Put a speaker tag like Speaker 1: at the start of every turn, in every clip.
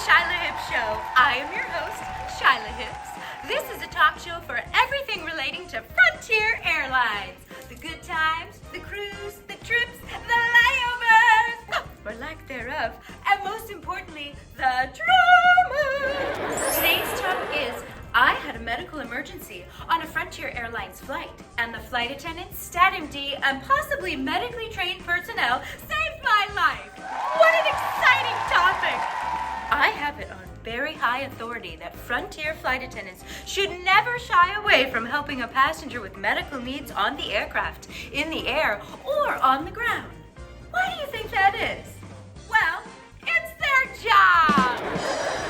Speaker 1: Shilah Hips Show. I am your host, Shilah Hips. This is a talk show for everything relating to Frontier Airlines. The good times, the cruise, the trips, the layovers, or lack thereof, and most importantly, the drama. Today's topic is, I had a medical emergency on a Frontier Airlines flight, and the flight attendants, stat MD, and possibly medically trained personnel saved my life. What an exciting topic! I have it on very high authority that Frontier flight attendants should never shy away from helping a passenger with medical needs on the aircraft, in the air, or on the ground. Why do you think that is? Well, it's their job!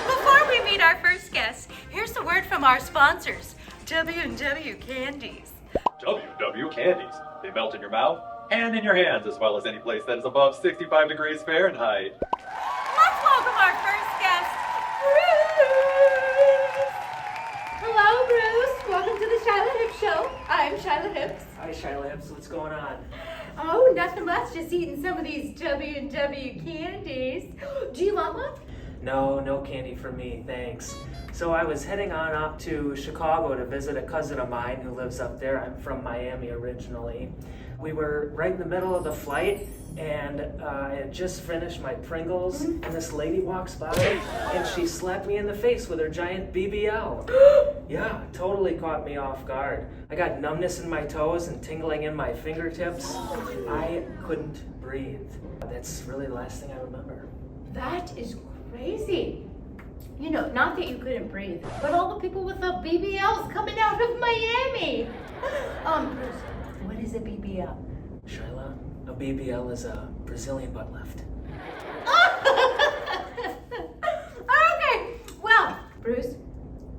Speaker 1: Before we meet our first guest, here's a word from our sponsors, W&W Candies.
Speaker 2: W&W Candies. They melt in your mouth and in your hands, as well as any place that is above 65 degrees Fahrenheit.
Speaker 1: Let's welcome our first guest, Bruce!
Speaker 3: Hello, Bruce. Welcome to the Shilah Hips Show. I'm Shilah Hips.
Speaker 4: Hi, Shilah Hips. What's going on?
Speaker 3: Oh, nothing much. Just eating some of these W&W candies. Do you want one?
Speaker 4: No candy for me, thanks. So I was heading on up to Chicago to visit a cousin of mine who lives up there. I'm from Miami originally. We were right in the middle of the flight, and I had just finished my Pringles, and this lady walks by, and she slapped me in the face with her giant BBL. Yeah, totally caught me off guard. I got numbness in my toes and tingling in my fingertips. I couldn't breathe. That's really the last thing I remember.
Speaker 3: That is crazy. You know, not that you couldn't breathe, but all the people with the BBLs coming out of Miami. Bruce, what is a BBL?
Speaker 4: Shilah, a BBL is a Brazilian butt lift.
Speaker 3: Okay, well, Bruce,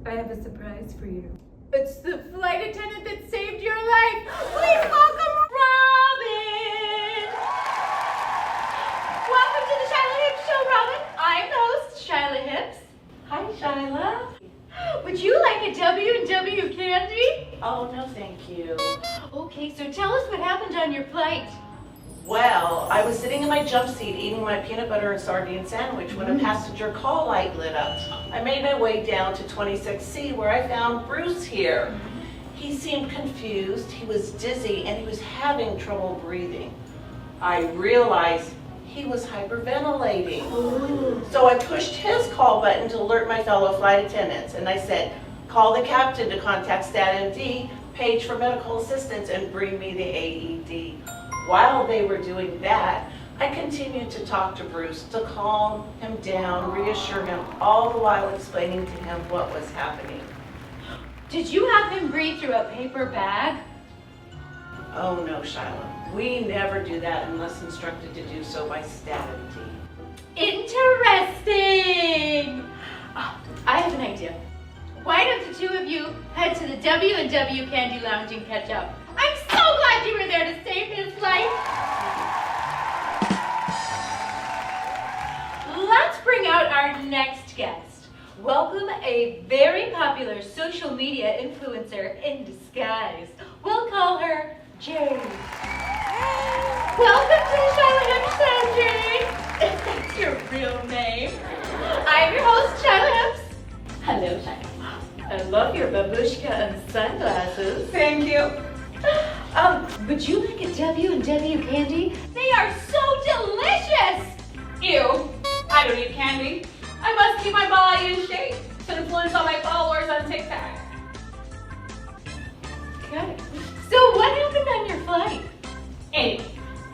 Speaker 3: I have a surprise for you. It's the flight attendant that saved your life. Please welcome Robin. Welcome to the Shilah Hips Show, Robin. I'm the host, Shilah Hips.
Speaker 5: Hi, Shilah.
Speaker 3: Would you like a W&W candy?
Speaker 5: Oh, no, thank you.
Speaker 3: Okay, so tell us what happened on your flight.
Speaker 5: Well, I was sitting in my jump seat eating my peanut butter and sardine sandwich when a passenger call light lit up. I made my way down to 26C where I found Bruce here. He seemed confused, he was dizzy, and he was having trouble breathing. I realized he was hyperventilating. So I pushed his call button to alert my fellow flight attendants, and I said, call the captain to contact Stat MD, page for medical assistance, and bring me the AED. While they were doing that, I continued to talk to Bruce to calm him down, reassure him, all the while explaining to him what was happening.
Speaker 3: Did you have him breathe through a paper bag?
Speaker 5: Oh no, Shilah. We never do that unless instructed to do so by Stat MD.
Speaker 3: Interesting! Oh, I have an idea. Why don't the two of you head to the W&W Candy Lounge and catch up? I'm so glad you were there to save his life! Let's bring out our next guest. Welcome a very popular social media influencer in disguise. We'll call her Jade. Welcome to the Shilah Hips Show, Jade. If that's your real name. I'm your host, Shilah Hips.
Speaker 5: Hello, Shilah.
Speaker 3: I love your babushka and sunglasses.
Speaker 5: Thank you.
Speaker 3: Would you like a W&W candy? They are so delicious!
Speaker 6: Ew, I don't eat candy. I must keep my body in shape to influence all my followers on TikTok.
Speaker 3: Okay. So what happened on your flight?
Speaker 6: Anyway,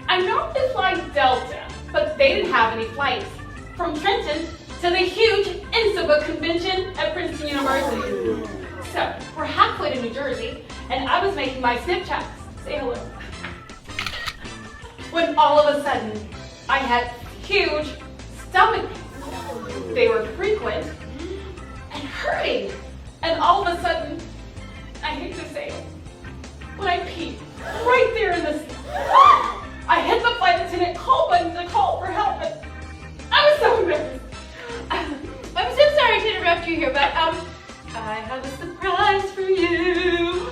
Speaker 6: I normally fly Delta, but they didn't have any flights from Trenton to the huge Instabook convention at Princeton University. So we're halfway to New Jersey, and I was making my Snapchats. Say hello. When all of a sudden, I had huge stomach pains. They were frequent and hurting. And all of a sudden, I hate to say it, when I peed right there in the seat, I hit the flight attendant call button to call for help, and I was so embarrassed.
Speaker 3: I'm so sorry to interrupt you here, but I have a surprise for you.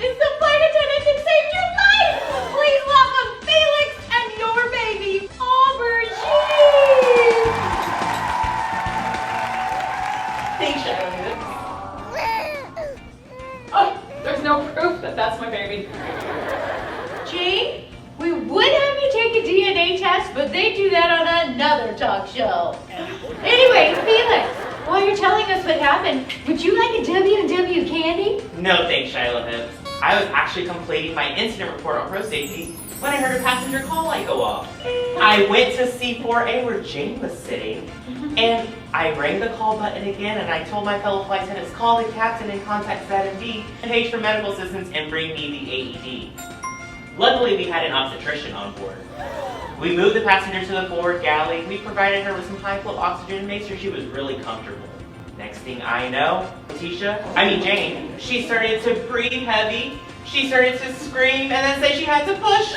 Speaker 3: It's the flight attendant that saved your life! Please welcome Felix and your baby, Aubergine! but they do that on another talk show. Anyway, Felix, while you're telling us what happened, would you like a W&W candy?
Speaker 7: No thanks, Shilah Hips. I was actually completing my incident report on pro safety when I heard a passenger call light go off. I went to C4A where Jane was sitting, and I rang the call button again, and I told my fellow flight attendants, call the captain and contact ZMD and page for medical assistance and bring me the AED. Luckily, we had an obstetrician on board. We moved the passenger to the forward galley. We provided her with some high-flow oxygen and made sure she was really comfortable. Next thing I know, Jane, she started to breathe heavy. She started to scream and then say she had to push.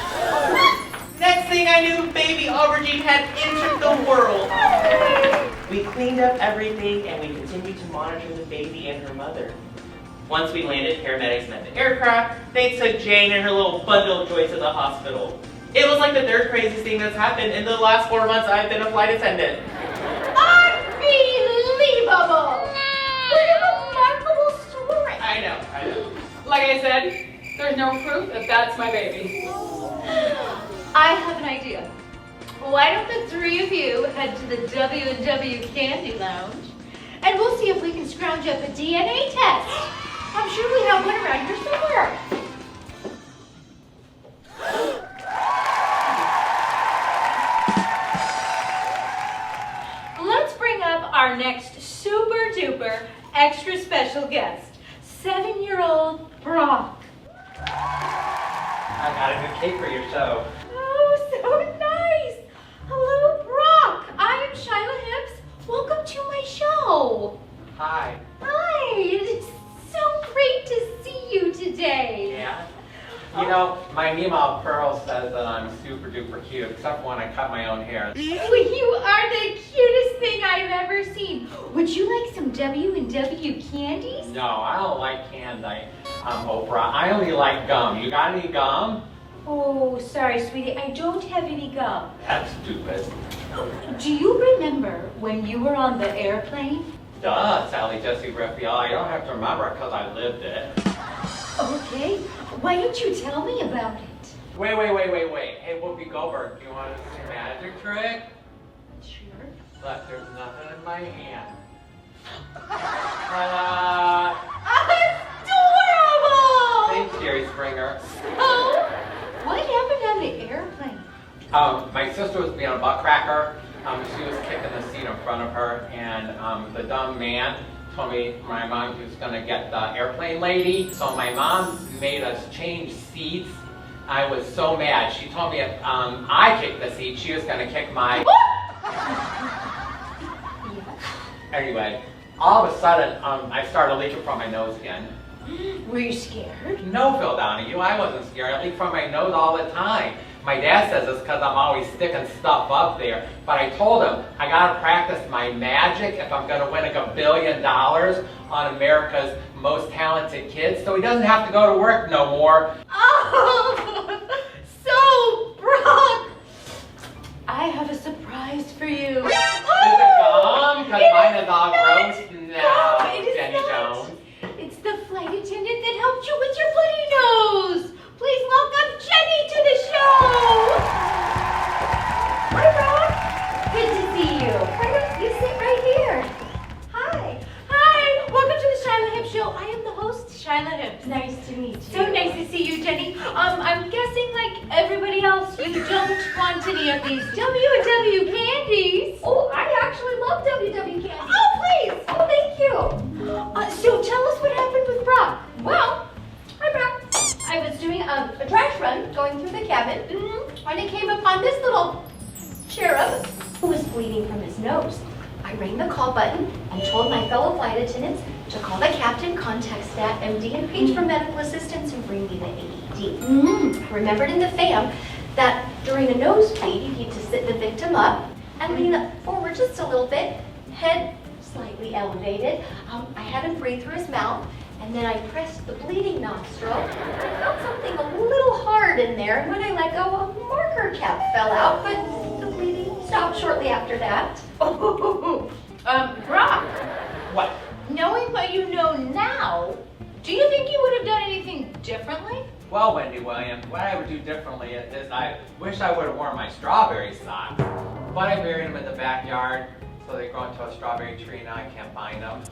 Speaker 7: Next thing I knew, baby Aubergine had entered the world. We cleaned up everything and we continued to monitor the baby and her mother. Once we landed, paramedics met the aircraft. They took Jane and her little bundle of joy to the hospital. It was like the third craziest thing that's happened in the last 4 months I've been a flight attendant.
Speaker 3: Unbelievable! What a remarkable story!
Speaker 7: I know.
Speaker 6: Like I said, there's no proof that that's my baby.
Speaker 3: I have an idea. Why don't the three of you head to the W&W Candy Lounge, and we'll see if we can scrounge up a DNA test. I'm sure we have one around here somewhere. Let's bring up our next super duper extra special guest, 7-year-old Brock.
Speaker 8: I got a new cake for your show.
Speaker 3: Oh, so nice! Hello, Brock. I am Shilah Hips. Welcome to my show.
Speaker 8: Hi.
Speaker 3: Hi. It's so great to see you today.
Speaker 8: Yeah? You know, my Meemaw Pearl says that I'm super duper cute, except for when I cut my own hair.
Speaker 3: You are the cutest thing I've ever seen. Would you like some W&W candies?
Speaker 8: No, I don't like candy, Oprah. I only like gum. You got any gum?
Speaker 3: Oh, sorry, sweetie. I don't have any gum.
Speaker 8: That's stupid.
Speaker 3: Do you remember when you were on the airplane?
Speaker 8: Duh, Sally Jesse Raphael. I don't have to remember it because I lived it.
Speaker 3: Okay. Why don't you tell me about it?
Speaker 8: Wait. Hey, Whoopi Goldberg, do you want to see a magic trick?
Speaker 3: Sure.
Speaker 8: Look, there's nothing in my hand. Ta-da!
Speaker 3: Adorable!
Speaker 8: Thanks, Jerry Springer.
Speaker 3: Oh, what happened on the airplane?
Speaker 8: My sister was being a butt cracker. She was kicking the seat in front of her, and the dumb man told me my mom was going to get the airplane lady. So my mom made us change seats. I was so mad. She told me if I kicked the seat, she was going to kick my... Anyway, all of a sudden, I started leaking from my nose again.
Speaker 3: Were you scared?
Speaker 8: No, Phil Donahue, I wasn't scared. I leak from my nose all the time. My dad says it's because I'm always sticking stuff up there. But I told him I gotta practice my magic if I'm gonna win $1 billion on America's Most Talented Kids, so he doesn't have to go to work no more.
Speaker 3: Oh, so Brock, I have a surprise for you.
Speaker 8: Is it gum? Because mine is all gross. No,
Speaker 3: it is
Speaker 8: Jenny
Speaker 3: not.
Speaker 8: Jones.
Speaker 3: It's the flight attendant that helped you with your bloody nose. Please welcome Jenny to the show. Hi, Brock. Good to see you. Why don't you sit right here? Hi. Hi. Welcome to the Shilah Hips Show. I am the host, Shilah Hips. Nice to meet you. So nice to see you, Jenny. I'm guessing, like everybody else, you don't want any of these W&W candies. Oh, I actually love W&W candies. Oh, please. Oh, thank you. So tell us what happened with Brock. Well, hi, Brock. I was doing a trash run going through the cabin when I came upon this little cherub who was bleeding from his nose. I rang the call button and told my fellow flight attendants to call the captain, contact stat MD, and page for medical assistance and bring me the AED. I remembered in the FAM that during a nosebleed, you need to sit the victim up and lean up forward just a little bit, head slightly elevated. I had him breathe through his mouth, and then I pressed the bleeding nostril. I felt something a little hard in there, and when I let go, a marker cap fell out, but the bleeding stopped shortly after that. Brock,
Speaker 8: What?
Speaker 3: knowing what you know now, do you think you would have done anything differently?
Speaker 8: Well, Wendy Williams, what I would do differently is I wish I would have worn my strawberry socks, but I buried them in the backyard, so they grow into a strawberry tree, now I can't find them.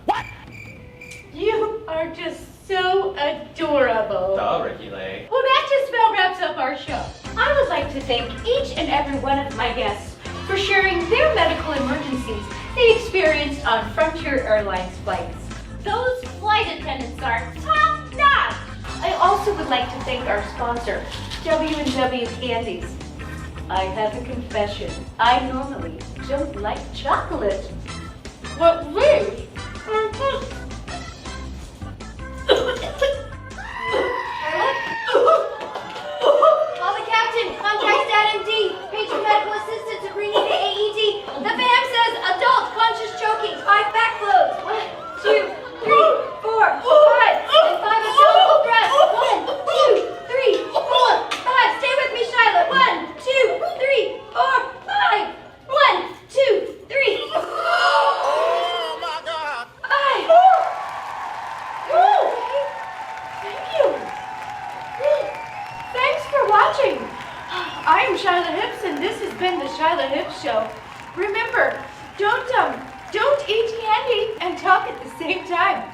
Speaker 3: You are just so adorable.
Speaker 8: Duh, Ricky Lake.
Speaker 3: Well, that just about wraps up our show.
Speaker 1: I would like to thank each and every one of my guests for sharing their medical emergencies they experienced on Frontier Airlines flights. Those flight attendants are top-notch. I also would like to thank our sponsor, W&W Candies. I have a confession. I normally don't like chocolate.
Speaker 3: What rude.
Speaker 1: Call the captain. Contact Stat MD. Page your medical assistant to bring you to AED. The fam says adult conscious choking. 5 back blows. 1, 2, 3, 4, 5. And 5 abdominal breaths. 1, 2, 3, 4, 5. Stay with me, Shilah. 1, 2, 3, 4, 5. 1, 2, 3.
Speaker 9: Oh my God!
Speaker 1: 5. Woo! Thank you. Thanks for watching. I am Shilah Hips, and this has been the Shilah Hips Show. Remember, don't eat candy and talk at the same time.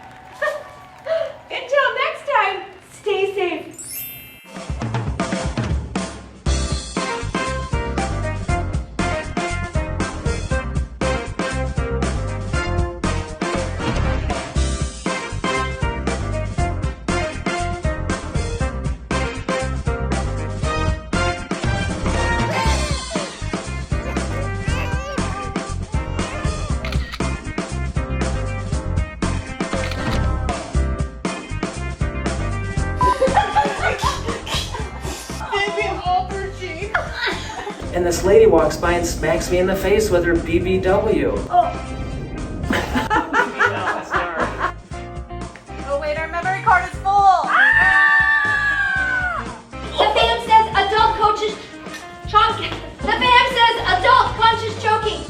Speaker 1: Until next time, stay safe.
Speaker 4: And this lady walks by and smacks me in the face with her BBW. Sorry.
Speaker 6: Oh wait, our memory card is full.
Speaker 1: The fam says adult coaches choking. The fam says adult conscious choking.